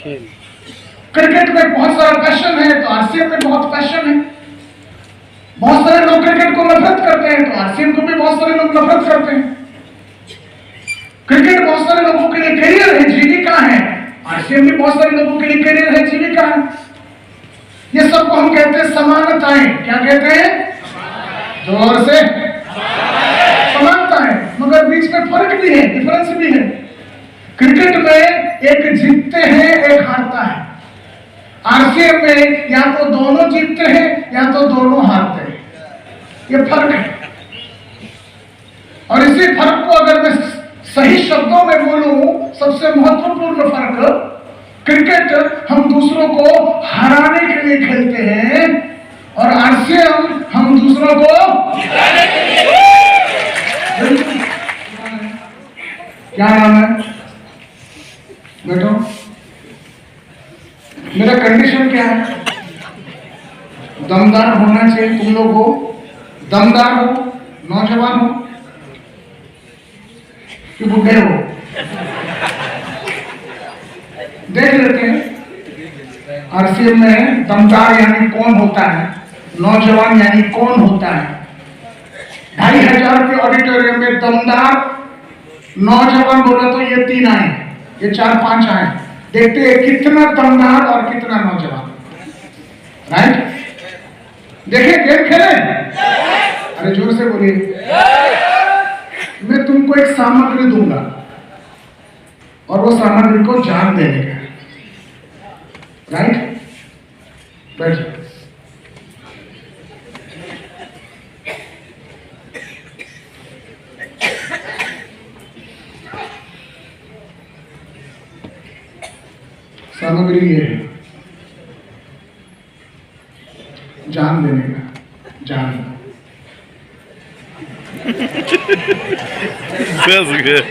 Cricket में बहुत सारा पैशन है तो आरसीएम में बहुत पैशन है। बहुत सारे लोग क्रिकेट को नफरत करते हैं तो आरसीएम को भी बहुत सारे लोग नफरत करते हैं। क्रिकेट बहुत सारे लोगों के लिए करियर है, जीविका है, आरसीएम भी बहुत सारे लोगों के लिए करियर है, जीविका है। ये सबको हम कहते हैं समानताएं। क्या कहते हैं? जोर से। समानता है, मगर बीच में फर्क भी है, डिफरेंस भी है। क्रिकेट में एक जीतते हैं, एक हारता है। आरसीएम में या तो दोनों जीतते हैं या तो दोनों हारते हैं। ये फर्क है। और इसी फर्क को अगर मैं सही शब्दों में बोलूं, सबसे महत्वपूर्ण फर्क, क्रिकेट हम दूसरों को हराने के लिए खेलते हैं और आरसीएम हम दूसरों को जिताने के लिए। क्या नाम है? बैठो। मेरा कंडीशन क्या है? दमदार होना चाहिए। तुम लोग हो दमदार, हो नौजवान हो कि बुढ़े हो? देख लेते हैं आरसीएम में दमदार यानी कौन होता है, नौजवान यानी कौन होता है। 2500 के ऑडिटोरियम में दमदार नौजवान बोला तो ये 3 आए, ये 4-5 आए। देखते हैं कितना दमदार और कितना नौजवान। राइट? देखे गेम खेले? अरे जोर से बोलिए। मैं तुमको एक सामग्री दूंगा और वो सामग्री को जान देने का। राइट? बैठ जाओ। सामग्री ये है, जान देने का। जान। That's good.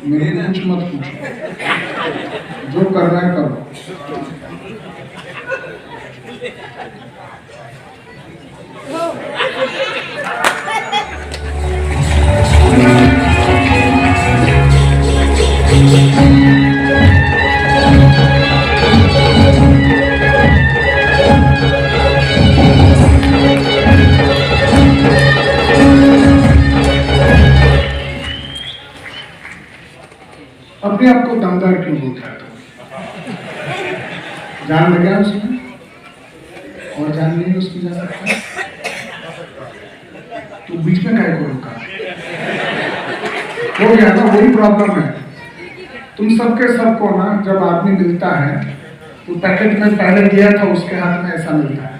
मेरे को कुछ मत पूछो, जो करना है करो। अपने आप को दमदार क्यों बोलता है? जान लगा उसमें और जान नहीं उसकी जा सकता। तो बीच में काय को रुका? हो गया ना, वही प्रॉब्लम है। तुम सबके सबको ना, जब आदमी मिलता है तो पैकेट में पहले दिया था उसके हाथ में ऐसा मिलता है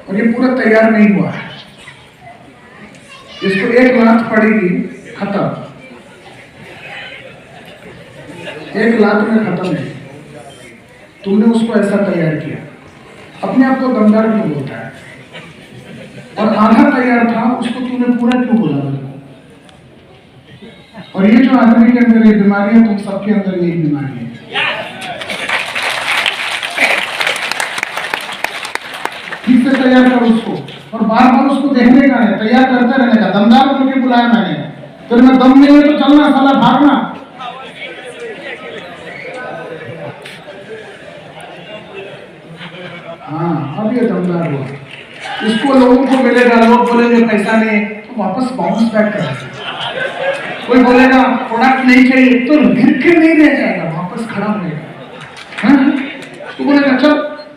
और ये पूरा तैयार नहीं हुआ है। इसको एक लात पड़ेगी, खत्म। एक लात में खत्म है। तुमने उसको ऐसा तैयार किया। अपने आप को दमदार क्यों बोलता है? और आधा तैयार था उसको तूने पूरा क्यों बोला? और ये जो आदमी के अंदर ये बीमारी है, तुम सबके अंदर यही बीमारी है। ठीक से तैयार करो उसको और बार बार उसको देखने का है, तैयार करते रहने का। दमदार बोल के बुलाया मैंने, तेरे में दम नहीं है तो चलना, साला भागना। हाँ, अब ये दमदार हुआ। इसको लोगों को मिलेगा, लोग बोलेंगे पैसा नहीं तो वापस बाउंस बैक कर। कोई बोलेगा प्रोडक्ट नहीं चाहिए तो गिर के नहीं रह जाएगा, वापस खड़ा रहेगा। तो बोलेगा चल,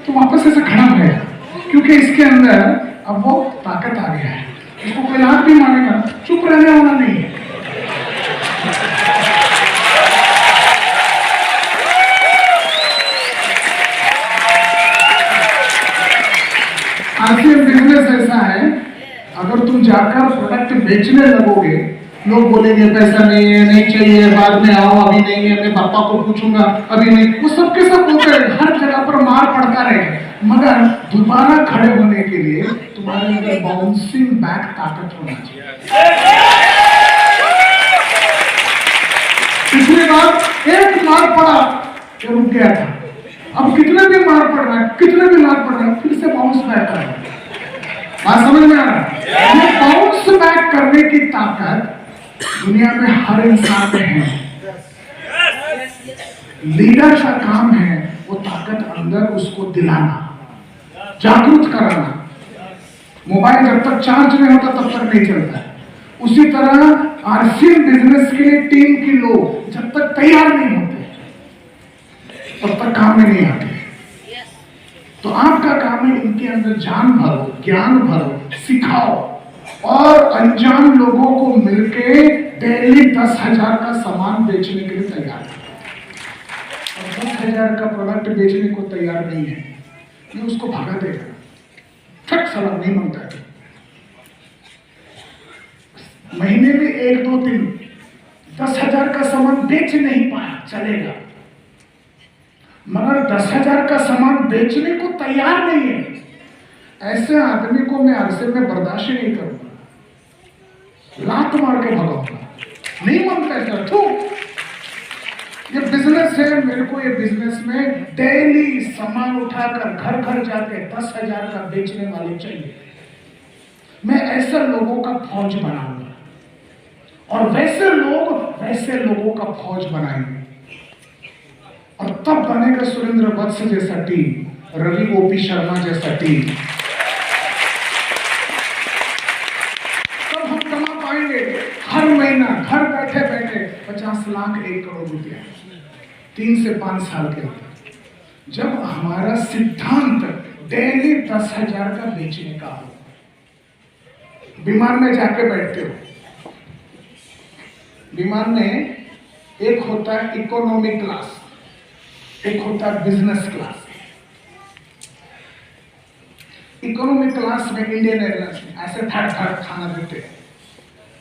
तो वापस ऐसे खड़ा रहेगा, क्योंकि इसके अंदर अब वो ताकत आ गया है। इसको कोई लात भी मारेगा, चुप रहने वाला नहीं है। आरसीएम बिजनेस ऐसा है, अगर तुम जाकर प्रोडक्ट बेचने लगोगे, लोग बोलेंगे पैसा नहीं है, नहीं चाहिए, बाद में आओ, अभी नहीं है, मैं पापा को पूछूंगा, अभी नहीं। वो सबके सब होते हैं, हर जगह पर मार पड़ता रहेगा। मगर दोबारा खड़े होने के लिए तुम्हारे अंदर बाउंसिंग बैक ताकत होना चाहिए। पिछली बार एक मार पड़ा तो रुक गया था, अब कितने भी मार पड़ रहा है, कितने भी मार पड़ रहा है, फिर से बाउंस बैक कर रहा है। बात समझ में आ रहा है? करने की ताकत दुनिया में हर इंसान में है। लीडर का काम है वो ताकत अंदर उसको दिलाना, जागरूक कराना। मोबाइल जब तक चार्ज नहीं होता तब तक नहीं चलता है। उसी तरह आरसीएम बिजनेस के लिए टीम के लोग जब तक तैयार नहीं होते तब तक काम में नहीं आते। तो आपका काम है इनके अंदर जान भरो, ज्ञान भरो, सिखाओ और अनजान लोगों को मिलके डेली 10,000 का सामान बेचने के लिए तैयार है। और 10,000 का प्रोडक्ट बेचने को तैयार नहीं है, ये उसको भगा देगा। फट सलाह नहीं मांगता है। महीने में 1, 2, 3 10,000 का सामान बेच नहीं पाया चलेगा, मगर 10,000 का सामान बेचने को तैयार नहीं है, ऐसे आदमी को मैं आरसीएम में बर्दाश्त नहीं करूंगा, लात मार के भगाऊंगा। नहीं मानता सर, तो ये बिजनेस है, मेरे को ये बिजनेस में डेली सामान उठाकर घर घर जाके 10,000 का बेचने वाले चाहिए। मैं ऐसे लोगों का फौज बनाऊंगा और वैसे लोगों का फौज बनाएंगे और तब बनेगा सुरेंद्र वत्स जैसा टीम, रवि ओपी शर्मा जैसा टीम। तब हम कमा पाएंगे हर महीना घर बैठे बैठे 50 लाख 1 करोड़ रुपया 3 से 5 साल के अंदर। जब हमारा सिद्धांत डेली 10,000 का बेचने का हो, विमान में जाके बैठते हो, विमान में एक होता है इकोनॉमी क्लास, एक होता है बिजनेस क्लास। इकोनॉमी क्लास में इंडियन एयरलाइंस में ऐसे थर्ड खाना देते हैं,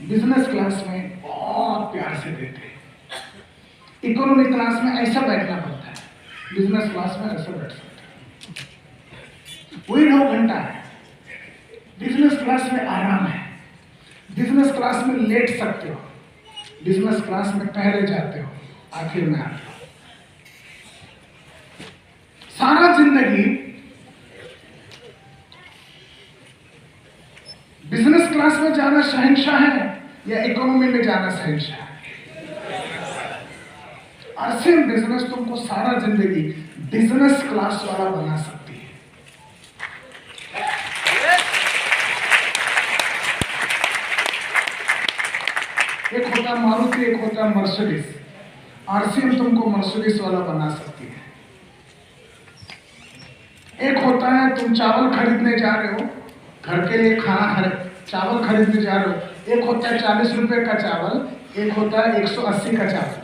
बिजनेस क्लास में बहुत प्यार से देते हैं। इकोनॉमी क्लास में ऐसा बैठना पड़ता है, बिजनेस क्लास में ऐसा बैठ सकते हैं। वही 9 घंटा है। बिजनेस क्लास में आराम है, बिजनेस क्लास में लेट सकते हो, बिजनेस क्लास में पहले जाते हो, आखिर में आते हो। सारा जिंदगी बिजनेस क्लास में जाना शहंशाह है या इकोनॉमी में जाना शहंशाह है? आरसीएम बिजनेस तुमको सारा जिंदगी बिजनेस क्लास वाला बना सकती है। एक होता है मारुति, एक होता है मर्सिडीज। आरसीएम तुमको मर्सिडीज वाला बना सकती है। एक होता है तुम चावल खरीदने जा रहे हो, घर के लिए चावल खरीदने जा रहे हो। एक होता है 40 रुपए का चावल, एक होता है 180 का चावल।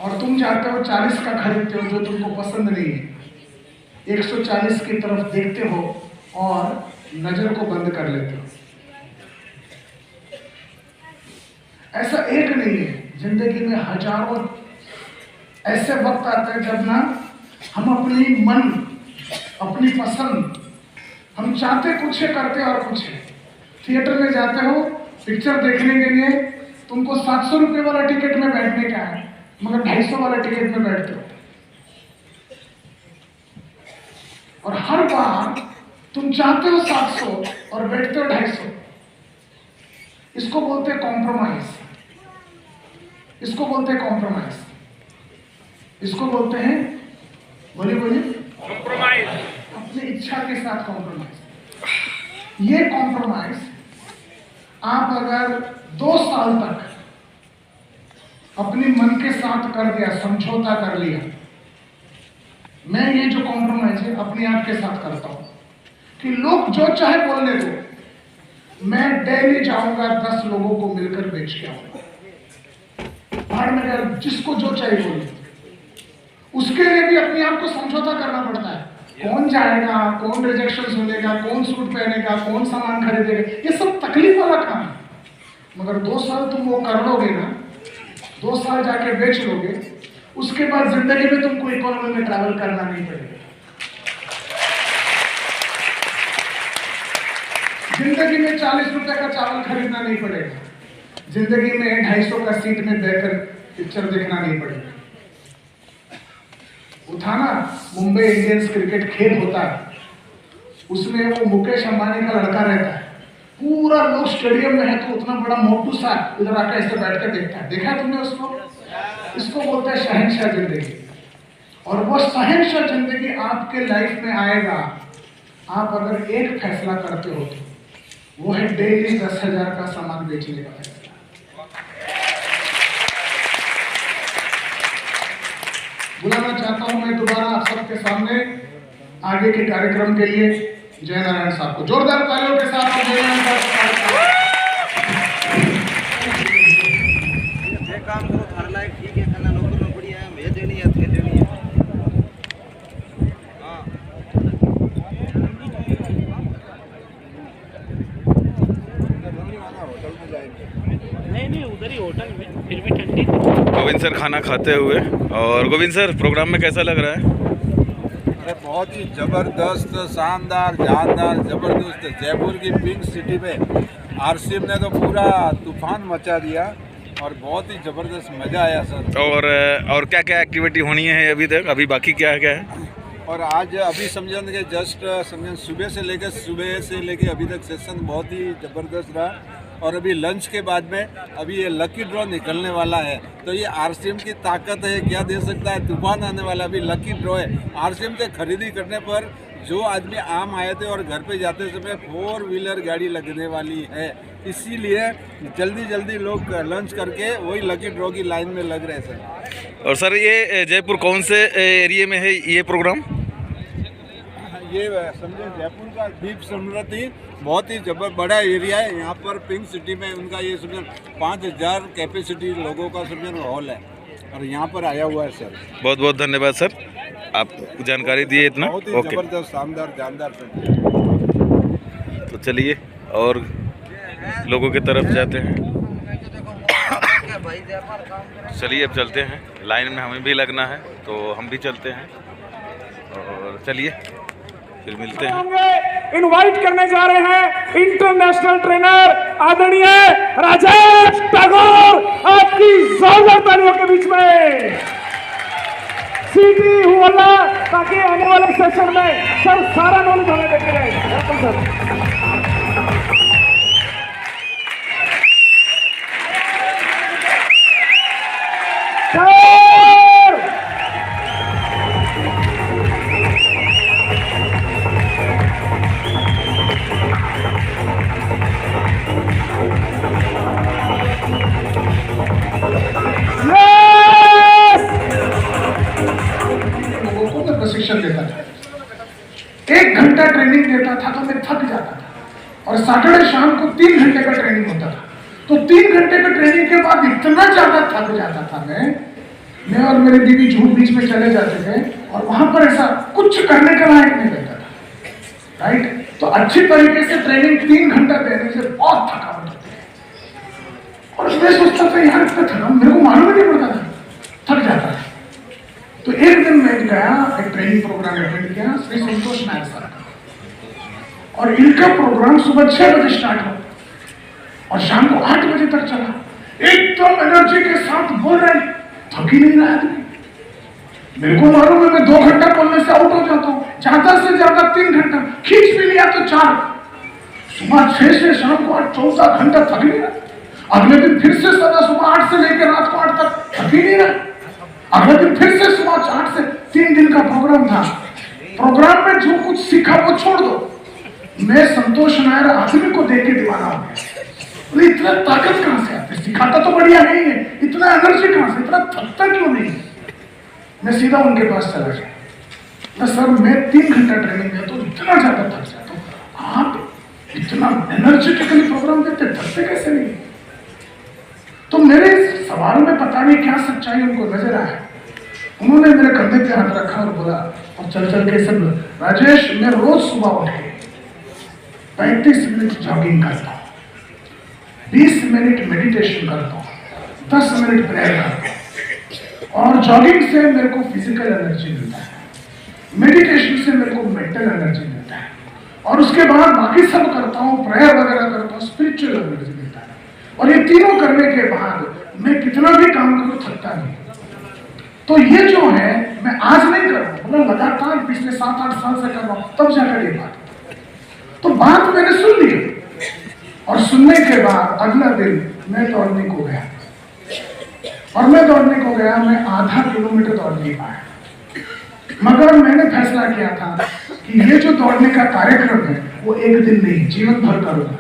और तुम जाते हो 40 का खरीदते हो जो तुमको पसंद नहीं है, 140 की तरफ देखते हो और नजर को बंद कर लेते हो। ऐसा एक नहीं है, जिंदगी में हजारों ऐसे वक्त आते हैं जब ना हम अपनी मन, अपनी पसंद, हम चाहते कुछ है करते और कुछ है। थिएटर में जाते हो पिक्चर देखने के लिए, तुमको 700 रुपए वाला टिकट में बैठने का है, मगर 250 वाला टिकट में बैठते हो। और हर बार तुम चाहते हो 700 और बैठते हो 250। इसको बोलते हैं कॉम्प्रोमाइज, इसको बोलते हैं कॉम्प्रोमाइज, इसको बोलते हैं, बोलिए कॉम्प्रोमाइज। अपनी इच्छा के साथ कॉम्प्रोमाइज। ये कॉम्प्रोमाइज आप अगर 2 साल तक अपने मन के साथ कर दिया, समझौता कर लिया, मैं ये जो कॉम्प्रोमाइज है अपने आप के साथ करता हूं कि लोग जो चाहे बोलने दो, मैं डेली जाऊंगा 10 लोगों को मिलकर बेच के आऊंगा। बाहर में अगर जिसको जो चाहिए बोले, उसके लिए भी अपने आप को समझौता करना पड़ता है। कौन जाएगा, कौन रिजेक्शन सुनेगा, कौन सूट पहनेगा, कौन सामान खरीदेगा, ये सब तकलीफ वाला काम है। मगर 2 साल तुम वो कर लोगे ना, 2 साल जाके बेच लोगे, उसके बाद जिंदगी में तुमको इकोनॉमी में ट्रैवल करना नहीं पड़ेगा। जिंदगी में 40 रुपए का चावल खरीदना नहीं पड़ेगा। जिंदगी में 250 का सीट में बैठकर पिक्चर देखना नहीं पड़ेगा। उठाना मुंबई इंडियंस क्रिकेट खेल होता है, उसमें वो मुकेश अंबानी का लड़का रहता है, पूरा लोग स्टेडियम में है तो उतना बड़ा मोटू सा इधर आकर ऐसे बैठ कर देखता है। देखा तुमने उसको? इसको बोलते हैं शहंशाह जिंदगी। और वो शहंशाह जिंदगी आपके लाइफ में आएगा आप अगर एक फैसला करते हो तो वो है डेली 10,000 का सामान बेचने का फैसला। बुलाना चाहता हूं मैं दोबारा आप सबके सामने आगे के कार्यक्रम के लिए जय नारायण साहब को जोरदार तालियों के साथ जय नारायण साहब। काम करो हर लाइक ठीक है खाना नौकर में बढ़िया है भेज देनी है भेज देनी है। हां नहीं उधर ही होटल में फिर भी ठंडी। गोविंद सर खाना खाते हुए। और गोविंद सर प्रोग्राम में कैसा लग रहा है? बहुत ही ज़बरदस्त शानदार जानदार ज़बरदस्त। जयपुर की पिंक सिटी में आरसीएम ने तो पूरा तूफान मचा दिया और बहुत ही ज़बरदस्त मज़ा आया सर। और क्या क्या एक्टिविटी होनी है अभी तक? अभी बाकी क्या है और आज अभी समझें कि जस्ट समझें सुबह से लेके अभी तक सेशन बहुत ही ज़बरदस्त रहा। और अभी लंच के बाद में अभी ये लकी ड्रॉ निकलने वाला है। तो ये आरसीएम की ताकत है, क्या दे सकता है, तूफान आने वाला। अभी लकी ड्रॉ है। आरसीएम से खरीदी करने पर जो आदमी आम आए थे और घर पे जाते समय 4 व्हीलर गाड़ी लगने वाली है। इसीलिए जल्दी लोग लंच करके वही लकी ड्रॉ की लाइन में लग रहे हैं सर। और सर ये जयपुर कौन से एरिया में है ये प्रोग्राम? ये समझे जयपुर का दीप समृद्धि बहुत ही बड़ा एरिया है। यहाँ पर पिंक सिटी में उनका ये समझे 5,000 कैपेसिटी लोगों का समझे हॉल है और यहाँ पर आया हुआ है सर। बहुत बहुत धन्यवाद सर, आप जानकारी दिए इतना। बहुत ही जबरदस्त शानदार जानदार सर। तो चलिए और लोगों की तरफ जाते हैं। चलिए अब चलते हैं, लाइन में हमें भी लगना है तो हम भी चलते हैं और चलिए फिर मिलते हैं। इनवाइट करने जा रहे हैं इंटरनेशनल ट्रेनर आदरणीय राजेश टैगोर, आपकी जोरदार तालियों के बीच में सीटी हुआ ताकि आने वाले सेशन में सर सारा नॉलेज हमें देते रहे। प्रशिक्षण देता था, 1 घंटा ट्रेनिंग देता था तो मैं थक जाता था। और सैटरडे शाम को 3 घंटे का ट्रेनिंग होता था। तो 3 घंटे का ट्रेनिंग के बाद इतना ज्यादा थक जाता था मैं और मेरी बीवी झूठ बीच में चले जाते थे और वहां पर ऐसा कुछ करने का लायक नहीं रहता था। राइट? तो अच्छी तरीके से ट्रेनिंग 3 घंटा देने से बहुत थकावट होती है। और मैं सोचता था यार इतना थका, मेरे को मालूम नहीं पड़ता था, थक जाता था। तो एक दिन मैं गया, एक ट्रेनिंग प्रोग्राम अटेंड किया श्री संतोष नायक सर का। और इनका प्रोग्राम सुबह 6 बजे स्टार्ट हुआ और शाम को 8 बजे तक चला। एकदम एनर्जी के साथ बोल रहे, थक ही नहीं रहा आदमी। मेरे को मालूम है मैं 2 घंटा बोलने से आउट हो जाता हूँ, ज्यादा से ज्यादा 3 घंटा, खींच भी लिया तो 4। सुबह 6 से शाम को 8, 14 घंटा थक नहीं रहा। अगले दिन फिर से सुबह 8 से लेकर रात को 8 तक थक ही नहीं रहा। अगले दिन फिर से सुबह 8 से 3 दिन का प्रोग्राम था। प्रोग्राम में जो कुछ सीखा वो छोड़ दो। मैं संतोष नायर आदमी को देख के दीवाना हो गया। इतना ताकत कहां से आती है? सिखाता तो बढ़िया नहीं है, इतना एनर्जी कहां से, इतना थकता क्यों नहीं? मैं सीधा उनके पास चला गया। सर मैं 3 घंटा ट्रेनिंग दिया तो इतना ज्यादा थक जाता हूं, आप इतना एनर्जेटिकली प्रोग्राम देते, थकते कैसे नहीं? तो मेरे सवाल में पता नहीं क्या सच्चाई उनको नजर आया। उन्होंने मेरे कंधे पे हाथ रखा और बोला और चल के सब, राजेश मैं रोज सुबह उठ के 35 मिनट जॉगिंग करता हूँ, 20 मिनट मेडिटेशन करता हूँ, 10 मिनट प्रेयर करता हूँ। और जॉगिंग से मेरे को फिजिकल एनर्जी मिलता है, मेडिटेशन से मेरे को मेंटल एनर्जी मिलता है, और उसके बाद बाकी सब करता हूँ, प्रेयर वगैरह करता हूँ, स्पिरिचुअल एनर्जी मिलता है। और ये तीनों करने के बाद मैं कितना भी काम करूं थकता नहीं। तो ये जो है मैं आज नहीं कर रहा हूं, मतलब लगातार पिछले 7-8 साल से कर रहा हूं, तब जाकर ये बात। तो बात मैंने सुन ली। के बाद अगला दिन मैं दौड़ने को गया, और मैं दौड़ने को गया, मैं आधा किलोमीटर दौड़ नहीं पाया। मगर मैंने फैसला किया था कि ये जो दौड़ने का कार्यक्रम है वो एक दिन नहीं, जीवन भर करूंगा।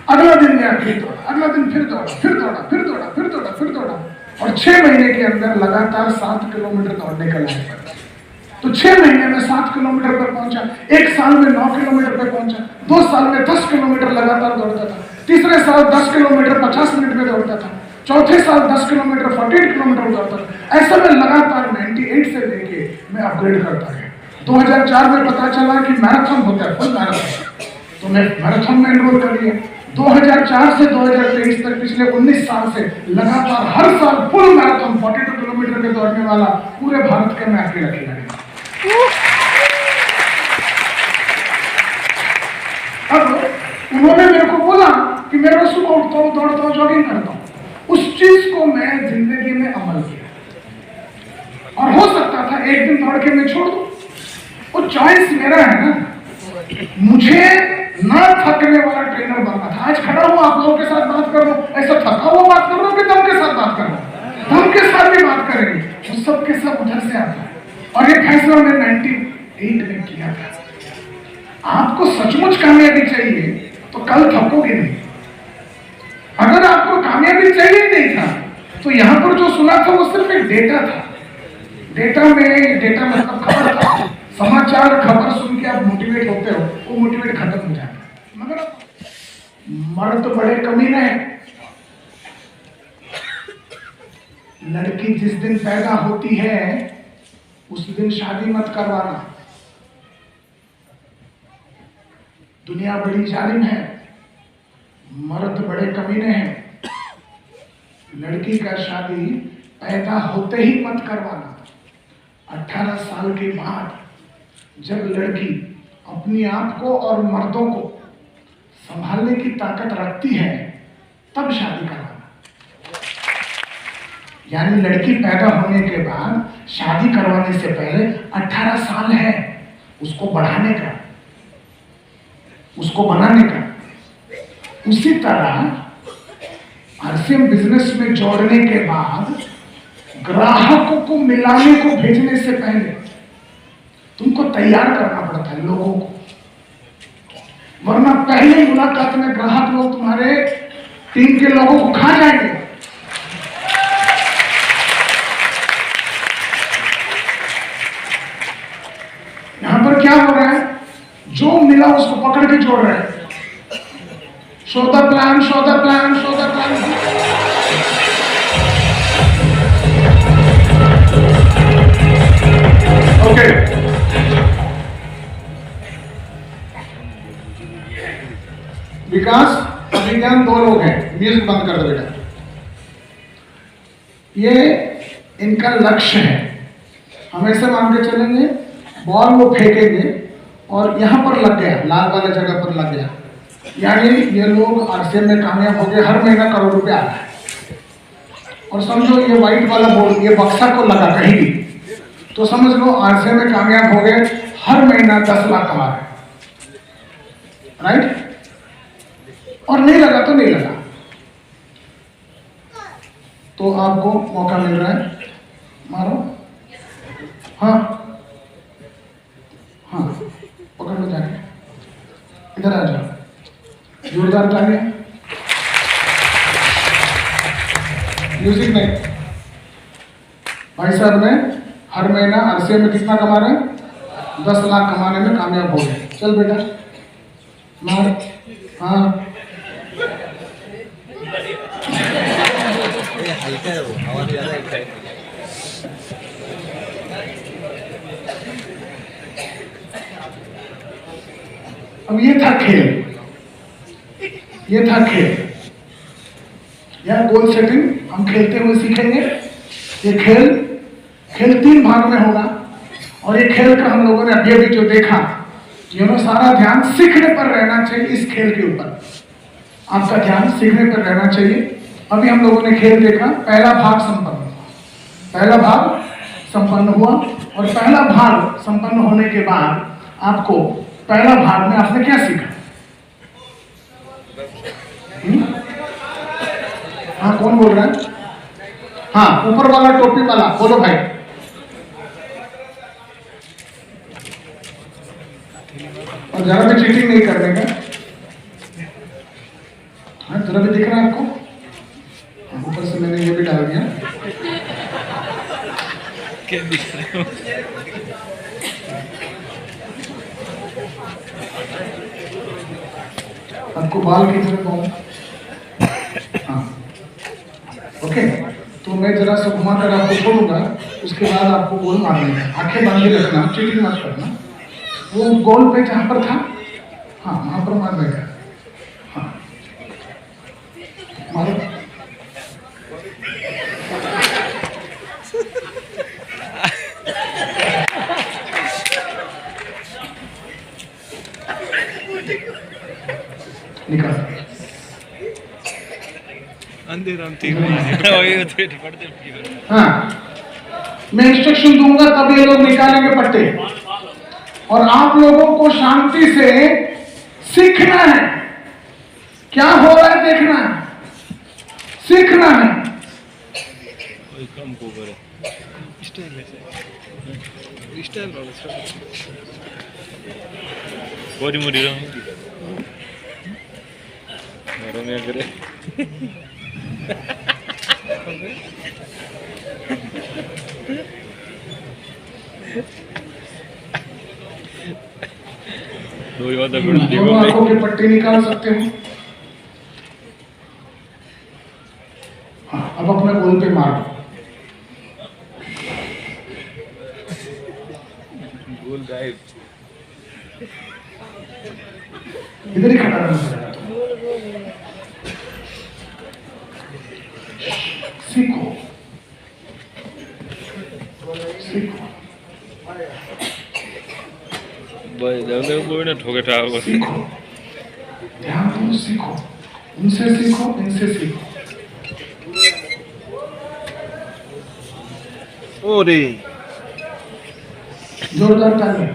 अगला दिन गया, फिर दौड़ा, अगला दिन फिर दौड़ा, फिर दौड़ा, फिर दौड़ा, फिर दौड़ा, फिर दौड़ा, और 6 महीने के अंदर लगातार 7 किलोमीटर दौड़ने का लायक पड़ा। तो 6 महीने में 7 किलोमीटर पर पहुंचा, 1 साल में 9 किलोमीटर पर पहुंचा, 2 साल में 10 किलोमीटर लगातार दौड़ता था, तीसरे साल 10 किलोमीटर 50 मिनट में दौड़ता था, चौथे साल 10 किलोमीटर 48 किलोमीटर दौड़ता था। ऐसा में लगातार 98 से लेके मैं अपग्रेड करता गया। 2004 में पता चला कि मैराथन होता है, फुल मैराथन, तो मैं मैराथन में एनरोल कर लिया। 2004 से 2023 तक पिछले 19 साल से लगातार हर साल फुल मैराथन 42 किलोमीटर के दौड़ने वाला पूरे भारत के मैं अकेला खिलाड़ी। अब उन्होंने मेरे को बोला कि मैं रोज सुबह उठता हूँ, दौड़ता हूँ, जॉगिंग करता हूँ। उस चीज को मैं जिंदगी में अमल किया, और हो सकता था एक दिन दौड़ के मैं छोड़ दूं। वो चॉइस मेरा है ना। मुझे ना थकने वाला ट्रेनर बनना था। आज खड़ा हूं आप लोगों के साथ बात कर रहा हूं, ऐसा थका हुआ बात कर रहा हूं कि दम के साथ बात कर रहा हूं। दम के साथ भी बात करेंगे, वो सब के सब उधर से आता है। और ये फैसला मैं 98 में किया था। आपको सचमुच कामयाबी चाहिए तो कल थकोगे नहीं। अगर आपको कामयाबी चाहिए नहीं था तो यहां पर जो सुना था वो सिर्फ एक डेटा था। डेटा मतलब खबर था, समाचार खबर सुन के आप मोटिवेट होते हो, वो मोटिवेट खत्म हो जाता है। मगर मर्द बड़े कमीने हैं। लड़की जिस दिन पैदा होती है उस दिन शादी मत करवाना। दुनिया बड़ी जालिम है, मर्द बड़े कमीने हैं। लड़की का शादी पैदा होते ही मत करवाना। 18 साल के बाद जब लड़की अपने आप को और मर्दों को संभालने की ताकत रखती है तब शादी करवाना। यानी लड़की पैदा होने के बाद शादी करवाने से पहले 18 साल है उसको बढ़ाने का, उसको बनाने का। उसी तरह आरसीएम बिजनेस में जोड़ने के बाद ग्राहकों को मिलाने को भेजने से पहले तुमको तैयार करना पड़ता है लोगों को, वरना पहले मुलाकात में ग्राहक लोग तुम्हारे टीम के लोगों को खा जाएंगे। यहां पर क्या हो रहा है, जो मिला उसको पकड़ के जोड़ रहे हैं। Show the plan, show the plan, show the plan. Okay, Vikas Abhigyan 2 लोग हैं। म्यूजिक बंद कर दो बेटा। ये इनका लक्ष्य है। हम ऐसे मान के चलेंगे, बॉल वो फेंकेंगे और यहां पर लग गया, लाल वाले जगह पर लग गया, यानी ये लोग आरसीएम में कामयाब हो गए। हर महीना करोड़ रुपया आता है। और समझो ये व्हाइट वाला बोर्ड ये बक्सा को लगा कहीं भी, तो समझ लो आरसीएम में कामयाब हो गए, हर महीना 10 लाख कमा रहे, राइट। और नहीं लगा तो नहीं लगा, तो आपको मौका मिल रहा है, मारो। हाँ हाँ, पकड़ लो जाके, इधर आ जाओ, जोरदार तालियां। म्यूजिक में भाई साहब ने हर महीना आरसीएम में कितना कमा रहे हैं, 10 लाख कमाने में कामयाब हो गए। चल बेटा मार। हाँ अब ये था खेल, ये था खेल। यह गोल सेटिंग हम खेलते हुए सीखेंगे। ये खेल 3 भाग में होगा, और ये खेल का हम लोगों ने अभी अभी जो देखा, सारा ध्यान सीखने पर रहना चाहिए। इस खेल के ऊपर आपका ध्यान सीखने पर रहना चाहिए। अभी हम लोगों ने खेल देखा, पहला भाग संपन्न हुआ, और पहला भाग संपन्न होने के बाद आपको पहला भाग में आपने क्या सीखा? हाँ, कौन बोल रहा है? हाँ, ऊपर वाला टोपी वाला, बोलो भाई। और जरा भी चीटिंग नहीं करने का। हाँ, जरा भी दिख रहा है आपको? हाँ, ऊपर से मैंने ये भी डाल दिया। क्या दिख रहा है? आपको बाल की तरह कौन? हाँ, ओके। तो मैं जरा सा घुमा कर आपको छोड़ूंगा, उसके बाद आपको गोल मारने का। आंखें बांधे रखना, चीटिंग मत करना। वो गोल पे जहाँ पर था, हाँ वहाँ पर मारने का। हाँ, मारो। निकाल। अंधेरा हाँ, मैं इंस्ट्रक्शन दूंगा तब ये लोग निकालेंगे पट्टे, और आप लोगों को शांति से सीखना है। क्या हो रहा है देखना है, सीखना है। दोनों आंखों के पट्टी निकाल सकते हो। हाँ, अब अपना गोल पे मार दो। गोल गायब। इधर ही खड़ा रहना पड़ेगा। सीखो सीखो। सीखो, ध्यान दो, सीखो। उनसे सीखो, इनसे सीखो। ओरे जोरदार ताली।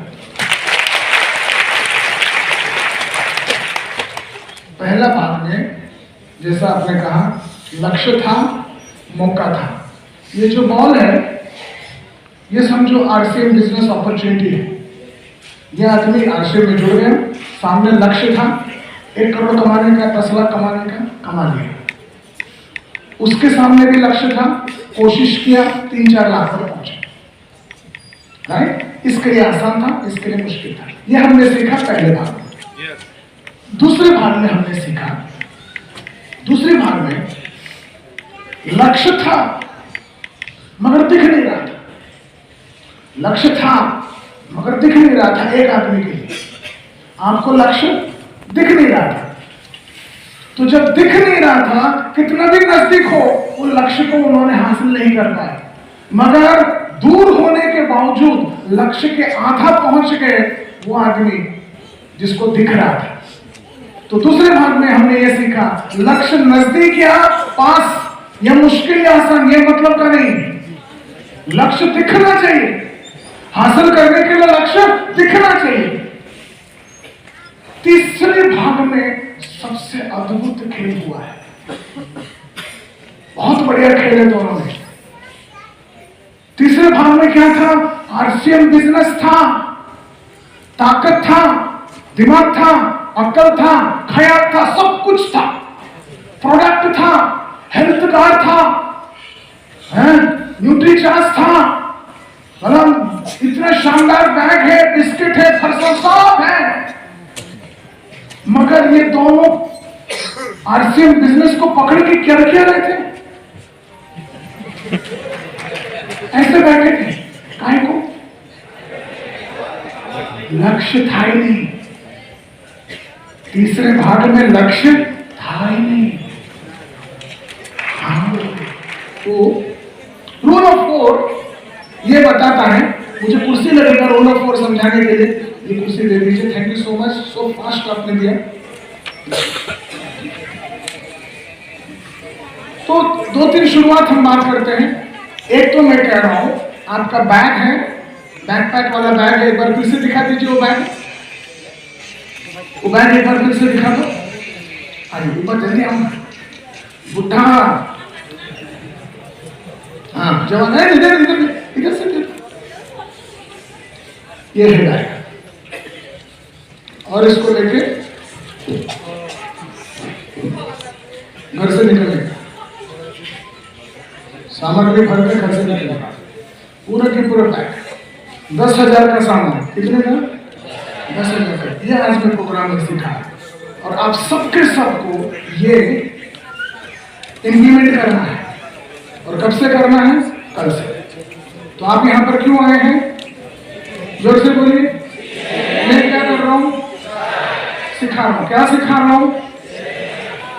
पहला भाग में जैसा आपने कहा, लक्ष्य था, मौका था। ये जो बॉल है, ये समझो आरसीएम बिजनेस अपॉर्चुनिटी है। ये आदमी आरसीएम में जुड़ गया, सामने लक्ष्य था 1 करोड़ कमाने का, 10 लाख कमाने का, कमा लिया। उसके सामने भी लक्ष्य था, कोशिश किया, 3-4 लाख पर पहुंचा। राइट? इसके लिए आसान था, इसके लिए मुश्किल था। ये हमने सीखा पहले भाग में। दूसरे भाग में हमने सीखा, दूसरे भाग में लक्ष्य था मगर दिख नहीं रहा था। लक्ष्य था मगर दिख नहीं रहा था। एक आदमी के लिए आपको लक्ष्य दिख नहीं रहा था। तो जब दिख नहीं रहा था, कितना भी नजदीक हो, वो लक्ष्य को उन्होंने हासिल नहीं कर पाए। मगर दूर होने के बावजूद लक्ष्य के आधा पहुंच गए वो आदमी जिसको दिख रहा था। तो दूसरे भाग में हमने ये सीखा, लक्ष्य नजदीक या पास या मुश्किल या आसान, ये मतलब का नहीं। लक्ष्य दिखना चाहिए, हासिल करने के लिए लक्ष्य दिखना चाहिए। तीसरे भाग में सबसे अद्भुत खेल हुआ है। बहुत बढ़िया खेल है दोनों में। तीसरे भाग में क्या था? आरसीएम बिजनेस था, ताकत था, दिमाग था, अक्ल था, ख्याल था, सब कुछ था। प्रोडक्ट था, हेल्थ कार्ड था, न्यूट्रीचार्ज था, मतलब इतना शानदार बैग है, बिस्किट है, फरसा सब है। मगर ये दोनों आरसीएम बिजनेस को पकड़ के क्या रहे थे? ऐसे बैठे थे। काहे को? लक्ष्य था ही नहीं। तीसरे भाग में लक्ष्य था ही नहीं। हाँ, तो रूल ऑफ 4 ये बताता है। मुझे कुर्सी लगेगा रूल ऑफ 4 समझाने के लिए। ये कुर्सी दे दीजिए। Thank you so much, so fast आपने दिया। तो 2-3 शुरुआत हम बात करते हैं। एक तो मैं कह रहा हूं, आपका बैग है, बैकपैक वाला बैग है। एक बार फिर से दिखा दीजिए वो बैग एक बार फिर से दिखा दो। आइए ऊपर जल्दी आओ। बुढ़ा, हाँ जवान है, इधर इधर इधर से इधर। ये है डायग्राम, और इसको लेके घर से निकलने का, सामग्री भर के घर से निकलने का, पूरा की पूरा पैक। 10,000 का सामान, कितने का? 10,000 का। ये आज मैं प्रोग्राम में सीखा, और आप सबके सबको ये इम्प्लीमेंट करना है। और कब से करना है? कल से। तो आप यहाँ पर क्यों आए हैं? जोर से बोलिए। मैं क्या कर रहा हूँ? सिखा रहा हूँ। क्या सिखा रहा हूँ?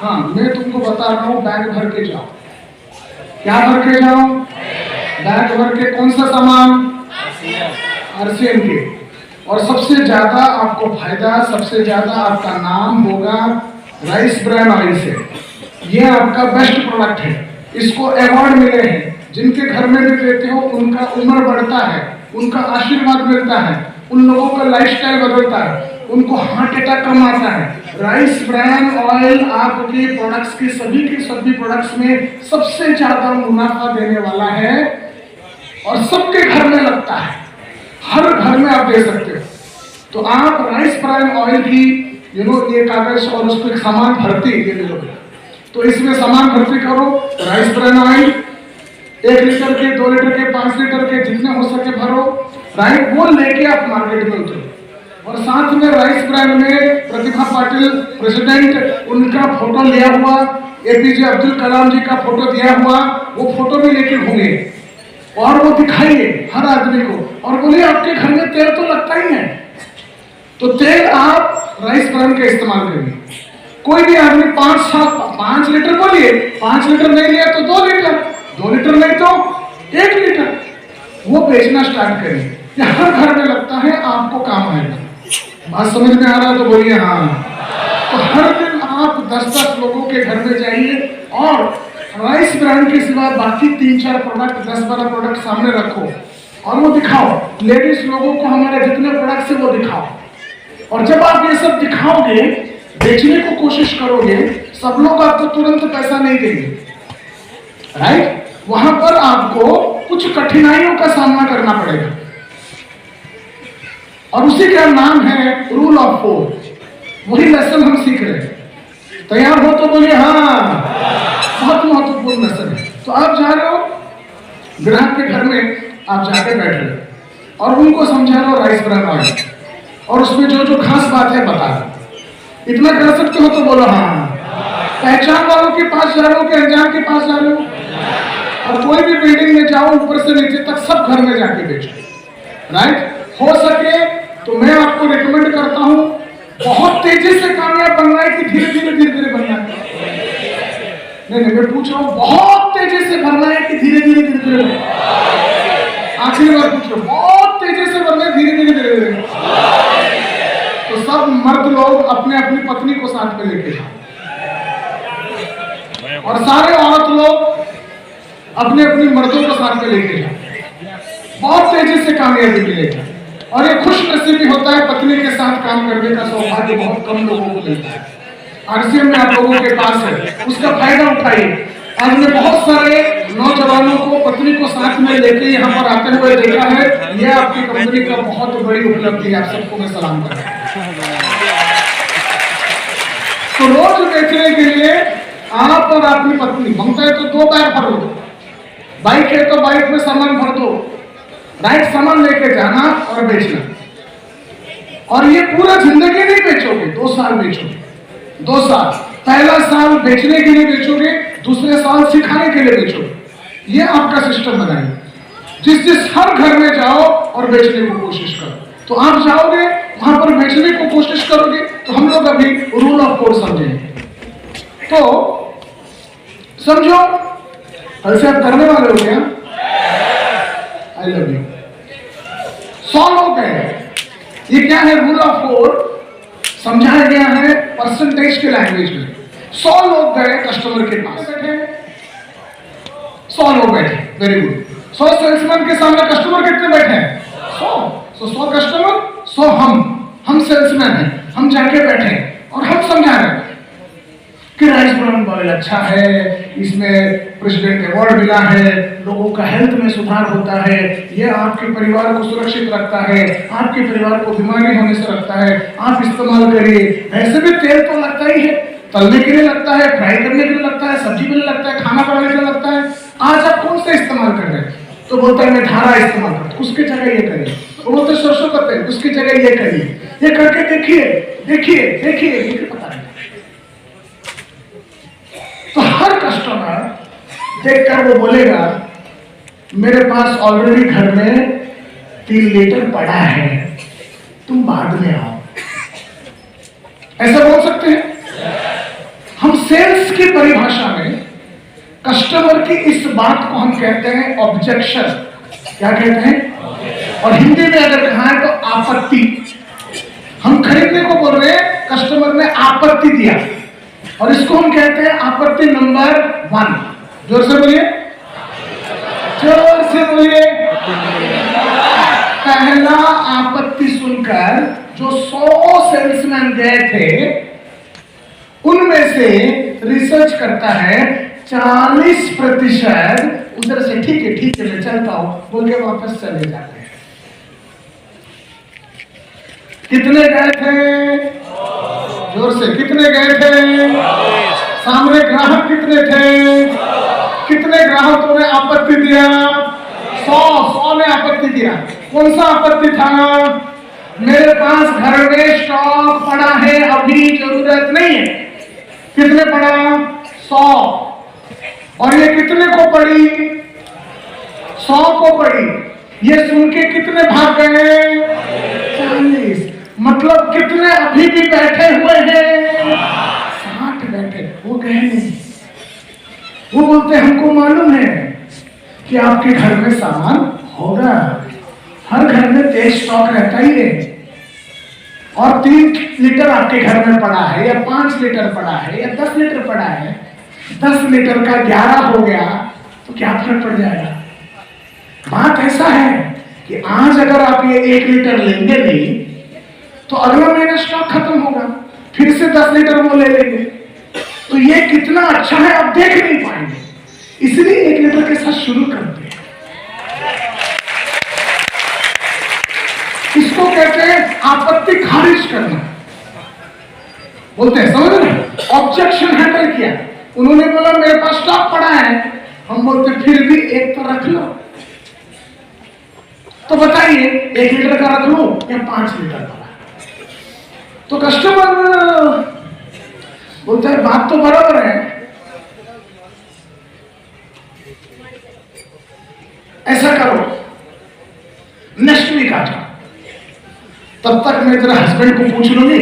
हाँ, मैं तुमको बता रहा हूँ बैग भर के जाओ। क्या भर के जाओ? बैग भर के। कौन सा सामान? RCM के। और सबसे ज्यादा आपको फायदा, सबसे ज्यादा आपका नाम होगा राइस ब्रान ऑयल से। ये आपका बेस्ट प्रोडक्ट है। इसको अवार्ड मिले हैं। जिनके घर में भी देते हो उनका उम्र बढ़ता है, उनका आशीर्वाद मिलता है, उन लोगों का लाइफस्टाइल बदलता है, उनको हार्ट अटैक कम आता है। राइस ब्रान ऑयल आपके प्रोडक्ट्स के सभी प्रोडक्ट्स में सबसे ज्यादा मुनाफा देने वाला है, और सबके घर में लगता है। हर घर में आप दे सकते हो। तो आप राइस ब्रान ऑयल की ये कागज और उसको एक सामान भर्ती ये ले लो। तो इसमें सामान भर्ती करो। राइस ब्रान ऑयल 1 लीटर के, 2 लीटर के, 5 लीटर के, जितने हो सके भरो। राइट, वो लेके आप मार्केट में उतरो। और साथ में राइस ब्रान में प्रतिभा पाटिल प्रेसिडेंट, उनका फोटो लिया हुआ, APJ अब्दुल कलाम जी का फोटो दिया हुआ, वो फोटो भी लेके घूमे और वो दिखाइए हर आदमी को, और बोलिए आपके घर में तेल तो लगता ही है, तो तेल आप राइस ब्रान का इस्तेमाल करिए। कोई भी आदमी 5 लीटर बोलिए, 5 लीटर नहीं लिया तो 2 लीटर, 2 लीटर नहीं तो 1 लीटर, वो बेचना स्टार्ट करिए। ये हर घर में लगता है, आपको काम आएगा। बात समझ में आ रहा है तो बोलिए हाँ। तो हर दिन आप 10-10 लोगों के घर में जाइए और राइस ब्रांड के सिवा बाकी 3-4 प्रोडक्ट, 10-12 प्रोडक्ट सामने रखो और वो दिखाओ। लेडीज लोगों को हमारे जितने प्रोडक्ट्स है वो दिखाओ। और जब आप ये सब दिखाओगे, बेचने को कोशिश करोगे, सब लोग आपको तुरंत पैसा नहीं देंगे, राइट? वहां पर आपको कुछ कठिनाइयों का सामना करना पड़ेगा, और उसी का नाम है रूल ऑफ 4। वही लेसन हम सीख रहे हैं। तैयार हो तो बोलिए हाँ। बहुत महत्वपूर्ण लेसन है। तो आप जा रहे हो ग्राहक के घर में, आप जाके बैठ रहे हो और उनको समझा रहे हो राइस ब्रान ऑयल, और उसमें जो जो खास बात है बता रहे। इतना कर सकते हो तो बोलो हाँ। पहचान वालों के पास जा रहे हो कि अनजान के पास जा रहे हो? और कोई भी बिल्डिंग में जाओ, ऊपर से नीचे तक सब घर में जाके बेचो, राइट? हो सके तो मैं आपको रिकमेंड करता हूं, बहुत तेजी से कामयाब बनना है कि धीरे धीरे बनना है? नहीं, मैं पूछ रहा हूं, बहुत तेजी से बनना है कि धीरे धीरे? आखिरी बार पूछ रहा हूं, बहुत तेजी से बनना है धीरे? तो सब मर्द लोग अपने अपनी पत्नी को साथ में लेके जाओ, और सारे औरत लोग अपने अपनी मर्दों को साथ में लेके जाओ। बहुत तेजी से कामयाबी मिलेगी। और ये खुश नसीबी होता है, पत्नी के साथ काम करने का सौभाग्य बहुत कम लोगों को मिलता है। RCM में आप लोगों के पास है, उसका फायदा उठाइए। आज मैं बहुत सारे नौजवानों को, पत्नी को साथ में लेके यहाँ पर आते हुए देखा है। यह आपकी कंपनी का बहुत बड़ी उपलब्धि है। आप सबको मैं सलाम करता हूं। तो रोज बेचने के लिए आप और अपनी पत्नी, बनता है तो 2 बैग भर दो, बाइक है तो बाइक में सामान भर दो, राइट? सामान लेके जाना और बेचना। और ये पूरा जिंदगी नहीं बेचोगे, 2 साल बेचोगे। 2 साल, पहला साल बेचने के लिए बेचोगे, दूसरे साल सिखाने के लिए बेचोगे। ये आपका सिस्टम बनाइए। जिस हर घर में जाओ और बेचने की कोशिश करो। तो आप जाओगे वहां पर, बेचने को कोशिश करोगे, तो हम लोग अभी रूल ऑफ 4 समझेंगे। तो समझो, ऐसे आप करने वाले हो क्या? I love you. 100 लोग हैं। ये क्या है? रूल ऑफ 4 समझाया गया है परसेंटेज के लैंग्वेज में। 100 लोग गए कस्टमर के पास, बैठे 100 लोग बैठे, वेरी गुड। 100 सेल्समैन के सामने कस्टमर कितने बैठे हैं? 100 कस्टमर, 100 हम सेल्समैन हैं। हम जाके बैठे और हम समझा रहे हैं। ऑयल अच्छा है, इसमें प्रेसिडेंट अवार्ड मिला है, लोगों का हेल्थ में सुधार होता है, ये आपके परिवार को सुरक्षित रखता है, आपके परिवार को बीमारी होने से रखता है, आप इस्तेमाल करिए। वैसे भी तेल तो लगता ही है, तलने के लिए लगता है, फ्राई करने के लिए लगता है, सब्जी के लिए लगता है, खाना बनाने के लिए लगता है। आज आप कौन सा इस्तेमाल कर रहे हैं? तो बोलता है मैं धारा इस्तेमाल करता हूं, उसकी जगह ये करिए। वो बोलते सरसों का तेल, उसकी जगह ये करिए। ये करके देखिए देखिए देखिए, ये पता नहीं। तो हर कस्टमर देखकर वो बोलेगा मेरे पास ऑलरेडी घर में 3 लीटर पड़ा है, तुम बाद में आओ। ऐसा बोल सकते हैं? हम सेल्स की परिभाषा में कस्टमर की इस बात को हम कहते हैं ऑब्जेक्शन। क्या कहते हैं? और हिंदी में अगर कहा है तो आपत्ति। हम खरीदने को बोल रहे हैं, कस्टमर ने आपत्ति दिया, और इसको हम कहते हैं आपत्ति नंबर 1। जोर से बोलिए, जोर से बोलिए। पहला आपत्ति सुनकर जो 100 सेल्समैन गए थे, उनमें से रिसर्च करता है 40% उधर से ठीक है मैं चलता हूं बोल के वापस चले जाते हैं। कितने गए थे? जोर से, कितने गए थे? सामने ग्राहक कितने थे? कितने ग्राहकों ने आपत्ति दिया? 100 ने आपत्ति दिया। कौन सा आपत्ति था? मेरे पास घर में स्टॉक पड़ा है, अभी जरूरत नहीं है। कितने पड़ा? 100। और ये कितने को पड़ी? 100 को पड़ी। ये सुन के कितने भाग गए? 40। मतलब कितने अभी भी बैठे हुए हैं? 60 बैठे। वो गए नहीं। वो बोलते हमको मालूम है कि आपके घर में सामान होगा, हर घर में तेज स्टॉक रहता ही है, और 3 लीटर आपके घर में पड़ा है, या 5 लीटर पड़ा है, या 10 लीटर पड़ा है। 10 लीटर का 11 हो गया तो क्या फर्क पड़ जाएगा? बात ऐसा है कि आज अगर आप ये 1 लीटर लेंगे नहीं तो अगला महीना स्टॉक खत्म होगा, फिर से 10 लीटर वो ले लेंगे। तो ये कितना अच्छा है आप देख नहीं पाएंगे, इसलिए 1 लीटर के साथ शुरू करते हैं। इसको कहते हैं आपत्ति खारिज करना। बोलते हैं, समझ रहे? ऑब्जेक्शन हैंडल किया। उन्होंने बोला मेरे पास स्टॉक पड़ा है, हम बोलते फिर भी 1 तो रख लो। तो बताइए 1 लीटर का रख लो या 5 लीटर का? तो कस्टमर बोलते हैं बात तो बराबर है, ऐसा करो नेक्स्ट वीक आ जाओ, तब तक मैं तेरा हस्बैंड को पूछ लूंगी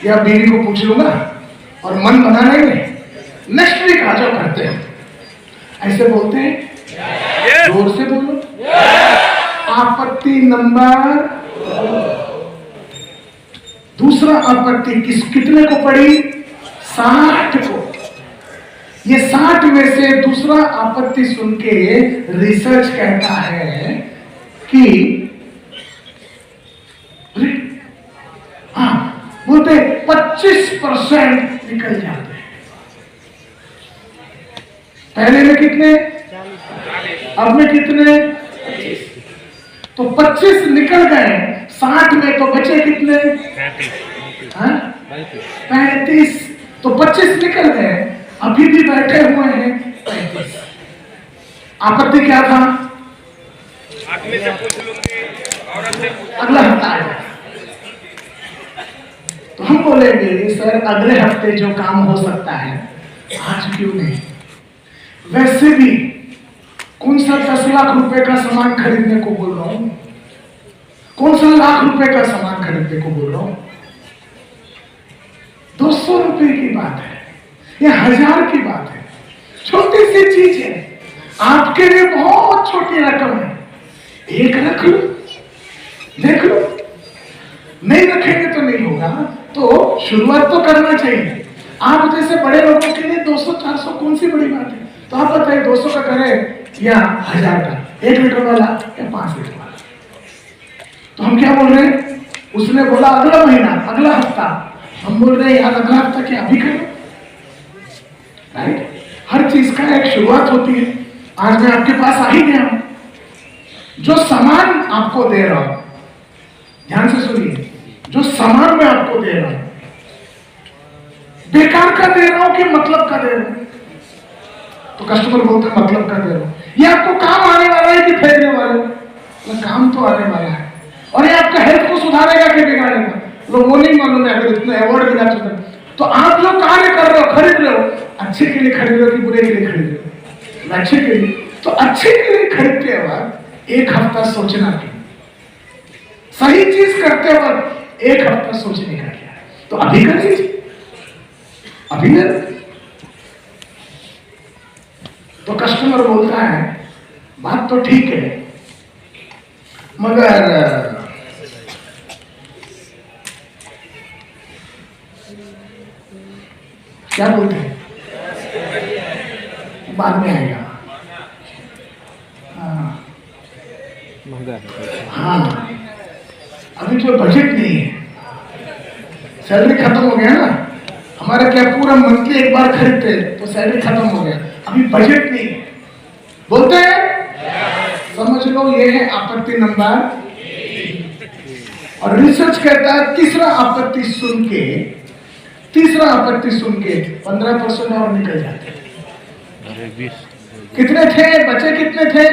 या बीवी को पूछ लूंगा और मन बना लेंगे, नेक्स्ट वीक आ जाओ करते हैं। ऐसे बोलते हैं? जोर से बोलो। आपत्ति नंबर 2 आपत्ति कितने को पड़ी? 60 को। ये 60 में से दूसरा आपत्ति सुन के रिसर्च कहता है कि हाँ बोलते 25% निकल जाते हैं। पहले में कितने? अब में कितने? 25। तो 25 निकल गए, 60 में तो बचे कितने? 35। तो 25 निकल गए, अभी भी बैठे हुए हैं 35। आपत्ति क्या था? अगला हफ्ता आएगा। तो हम बोलेंगे सर अगले हफ्ते जो काम हो सकता है आज क्यों नहीं? वैसे भी कौन सा 10 लाख रुपए का सामान खरीदने को बोल रहा हूं, कौन सा लाख रुपए का सामान खरीदने को बोल रहा हूं? 200 रुपए की बात है या 1000 की बात है, छोटी सी चीज है, आपके लिए बहुत छोटी रकम है। 1 रख लो, देख लो, नहीं रखेंगे तो नहीं होगा, तो शुरुआत तो करना चाहिए। आप जैसे बड़े लोगों के लिए 200-400 कौन सी बड़ी बात है? तो आप बताइए 200 का करें या 1000 का, 1 लीटर वाला या 5 लीटर वाला? तो हम क्या बोल रहे हैं? उसने बोला अगला महीना, अगला हफ्ता। हम बोल रहे हैं यार अगला हफ्ता क्या अभी करो? राइट? हर चीज का एक शुरुआत होती है। आज मैं आपके पास आ ही गया हूं, जो सामान आपको दे रहा हूं, ध्यान से सुनिए, जो सामान मैं आपको दे रहा हूं, बेकार का दे रहा हूं कि मतलब का दे रहा हूं? तो कस्टमर बोलते हैं मतलब का दे रहा हूं। ये आपको काम आने वाला है कि फेंकने वाले? तो काम तो आने वाला है। और ये आपका हेल्थ को सुधारेगा कि बिगाड़ेगा? लोग वो नहीं मालूम है। अगर इतना अवार्ड मिला तो आप जो कार्य कर रहे हो, खरीद रहे हो, अच्छे के लिए खरीद रहे हो कि बुरे के लिए खरीद रहे हो? अच्छे के लिए। तो अच्छे के लिए खरीदते वक्त एक हफ्ता सोचना कि सही चीज करते वक्त एक हफ्ता सोचने का क्या है? तो अभी कर लीजिए, अभी कर। तो कस्टमर बोलता है बात तो ठीक है, मगर क्या बोलते हैं, बाद में आएगा। हाँ, अभी जो बजट नहीं है, सैलरी खत्म हो गया ना हमारा, क्या पूरा मंथली एक बार खरीदते तो सैलरी खत्म हो गया, अभी बजट नहीं है, बोलते हैं। समझ लो ये है आपत्ति नंबर। और रिसर्च कहता है तीसरा आपत्ति सुन के 15% और निकल जाते हैं। कितने थे बचे? कितने थे?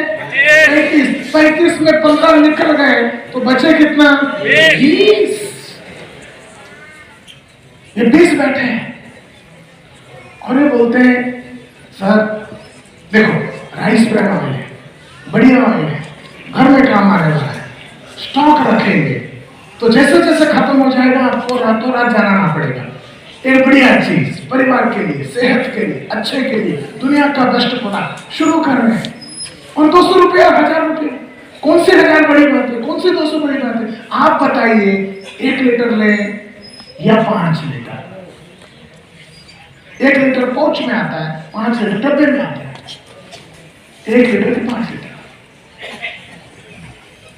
35 में 15 निकल गए तो बचे कितना? 20। ये 20 बैठे हैं और ये बोलते हैं सर देखो राइस ब्रांड ऑयल है, बढ़िया ऑयल है, घर में काम आने वाला है, स्टॉक रखेंगे तो जैसे जैसे खत्म हो जाएगा आपको रातों रात जाना ना पड़ेगा। एक बढ़िया चीज परिवार के लिए, सेहत के लिए, अच्छे के लिए, दुनिया का बेस्ट प्रोडक्ट शुरू कर रहे हैं। और 200 रुपया, 1000 रुपये, कौन सी 1000 बड़ी बात है, कौन सी 200 बड़ी बात है? आप बताइए 1 लीटर लें या 5 लीटर? 1 लीटर पाउच में आता है, 5 लीटर डब्बे में आता है, 1 लीटर के 5 लीटर।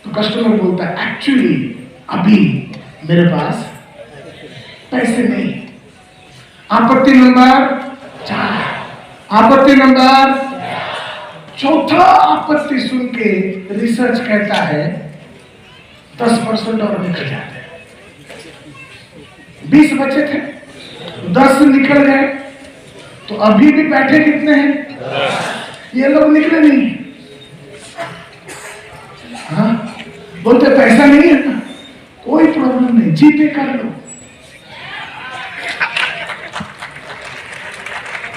तो कस्टमर बोलता है एक्चुअली अभी मेरे पास पैसे नहीं। आपत्ति नंबर 4। आपत्ति नंबर 4 आपत्ति सुन के रिसर्च कहता है 10% और निकल जाते हैं। 20 बचे थे, 10 निकल गए तो अभी भी बैठे कितने हैं? ये लोग निकले नहीं। हाँ, बोलते पैसा नहीं है ना, कोई प्रॉब्लम नहीं, जीपे कर लो,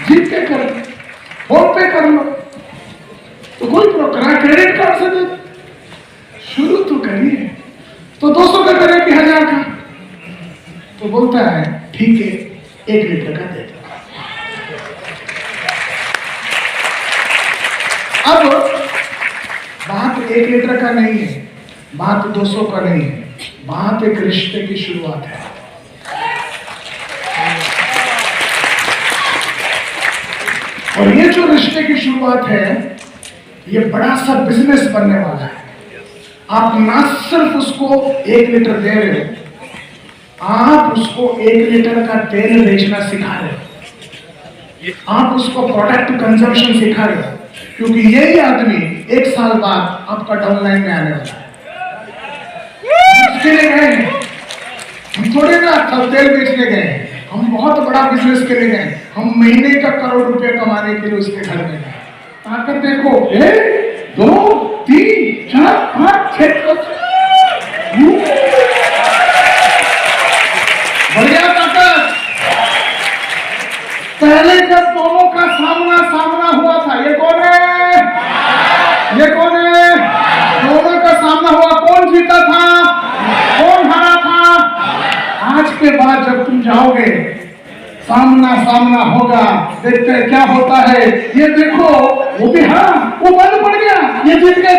जीपे कर लो, फोन पे कर लो, तो कोई प्रॉब्लम, क्रेडिट कार्ड से दे, शुरू तो करिए। तो 200 का करें कि 1000 का? तो बोलता है ठीक है 1 लीटर का दे दो। अब बात 1 लीटर का नहीं है, बात 200 का नहीं है, बात एक रिश्ते की शुरुआत है। और ये जो रिश्ते की शुरुआत है ये बड़ा सा बिजनेस बनने वाला है। आप ना सिर्फ उसको 1 लीटर दे रहे हो, आप उसको 1 लीटर का तेल बेचना सिखा रहे हो, आप उसको प्रोडक्ट कंजम्पशन सिखा रहे हो, क्योंकि यही आदमी 1 साल बाद आपका डाउनलाइन में आने वाला है। उसके लिए गए हम थोड़े ना तेल बेचने गए, हम बहुत बड़ा बिजनेस के लिए गए, हम महीने का करोड़ रुपया कमाने के लिए उसके घर में गए। आकर देखो 1 2 3 4 5 6 बढ़िया ताकत। पहले जब दोनों का सामना हुआ था, ये कौन है? ये कौन है? दोनों का सामना हुआ, कौन जीता था, कौन हारा था? आज के बाद जब तुम जाओगे सामना होगा, देखते हैं क्या होता है। ये देखो वो भी, हाँ वो बंद पड़ गया, ये जीत गया।